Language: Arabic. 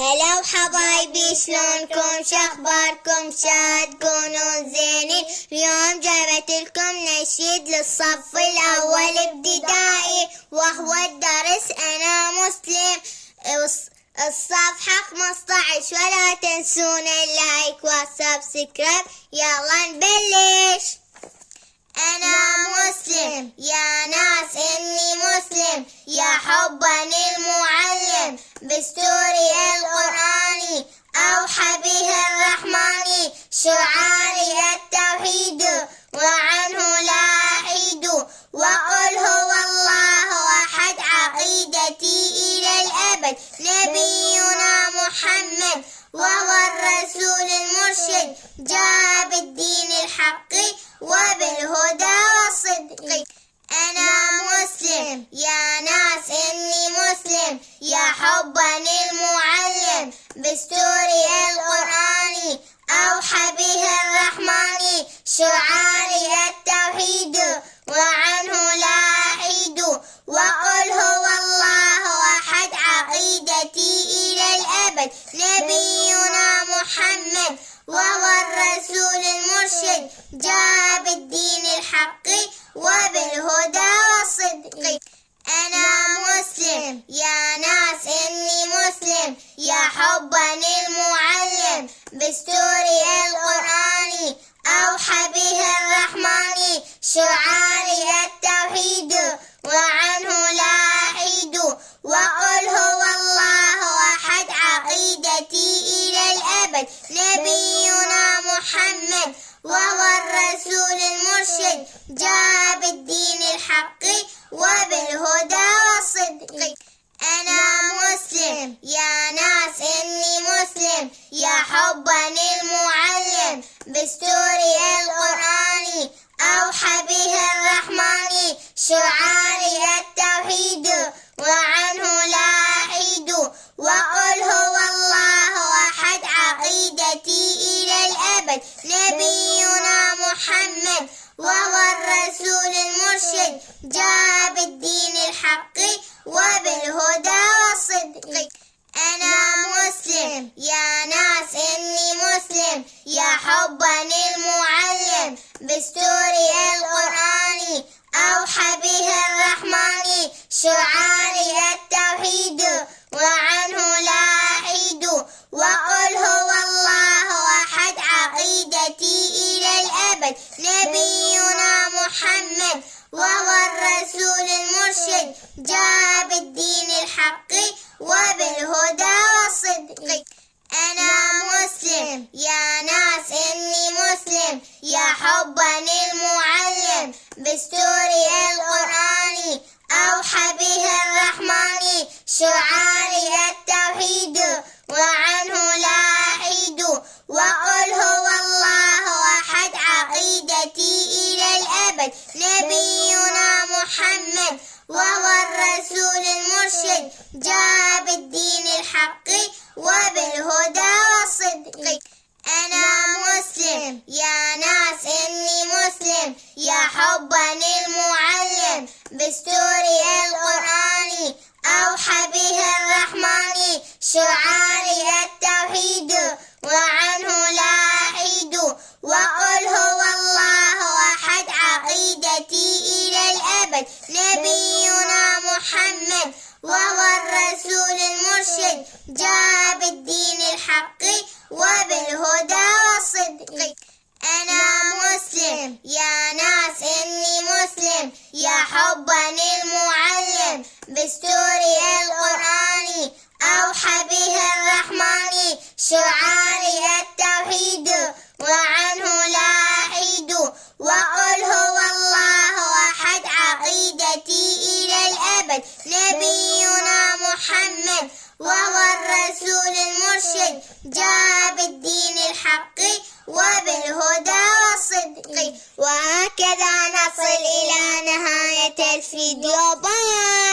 هلا وحبايبي، شلونكم؟ شخباركم؟ شاد تكونون زينين. اليوم جابتلكم نشيد للصف الأول ابتدائي، وهو الدرس أنا مسلم. الصفحة 15، ولا تنسون اللايك والسبسكرايب. يلا نبلش. أنا مسلم يا ناس، إني مسلم يا حبا المعلم، بستوري القرآني أوحى به الرحمن. شعاري التوحيد وعنه لا أحيد، وقل هو الله أحد، عقيدتي إلى الأبد. نبينا محمد وهو الرسول المرشد، جاء بالدين الحق وبالهدى والصدق. أنا مسلم يا ناس، إني مسلم يا حبا المعلم، بستوري القرآن أوحى به الرحمن. شعاري التوحيد وعنه لا أحيد، وقل هو الله أحد، عقيدتي إلى الأبد. نبينا محمد وهو الرسول المرشد، جاء بالدين الحق وبالهدى والصدق. أنا مسلم يا ناس، إني مسلم يا حبا المعلم، بستوري القرآن أوحى به الرحمن. شعاري التوحيد وعنه لا أحيد، وقل هو الله أحد، عقيدتي إلى الأبد. نبينا محمد وهو الرسول المرشد، جاء بالدين الحق وبالهدى والصدق. أنا مسلم يا ناس، إني مسلم يا حبا المعلم، بستوري القرآن أوحى به الرحمن. شعاري التوحيد وعنه لا أحيد، وقل هو الله أحد، عقيدتي إلى الأبد. نبينا محمد وهو الرسول المرشد، جاء بالدين الحق وبالهدى والصدق. أنا مسلم يا ناس، إني مسلم يا حبا المعلم، بستوري القرآن أوحى به الرحمن. شعاري التوحيد وعنه لا أحيد، وقل هو الله أحد، عقيدتي إلى الأبد. نبينا محمد وهو الرسول المرشد، جاء بالدين الحق وبالهدى والصدق. أنا مسلم يا ناس، إني مسلم يا حبا المعلم، بستوري القرآن أوحى به الرحمن. شعاري التوحيد وعنه لا أحيد، وقل هو الله أحد، عقيدتي إلى الأبد. نبينا محمد وهو الرسول المرشد، جاء بالدين الحق وبالهدى والصدق. أنا مسلم يا ناس، إني مسلم يا حبا المعلم، بستوري القرآن أوحى به الرحمن. شعاري التوحيد وعنه لا أحيد، وقل هو الله أحد، عقيدتي إلى الأبد. نبينا محمد وهو الرسول المرشد، جاء بالدين الحق وبالهدى والصدق. أنا مسلم يا ناس، إني مسلم يا حبا المعلم، بستوري القرآن أوحى به الرحمن. شعاري التوحيد وعنه لا أحيد، وقل هو الله أحد، عقيدتي إلى الأبد. نبينا محمد وهو الرسول المرشد، جاء بالدين الحق وبالهدى والصدق. وهكذا نصل إلى نهاية الفيديو. باي.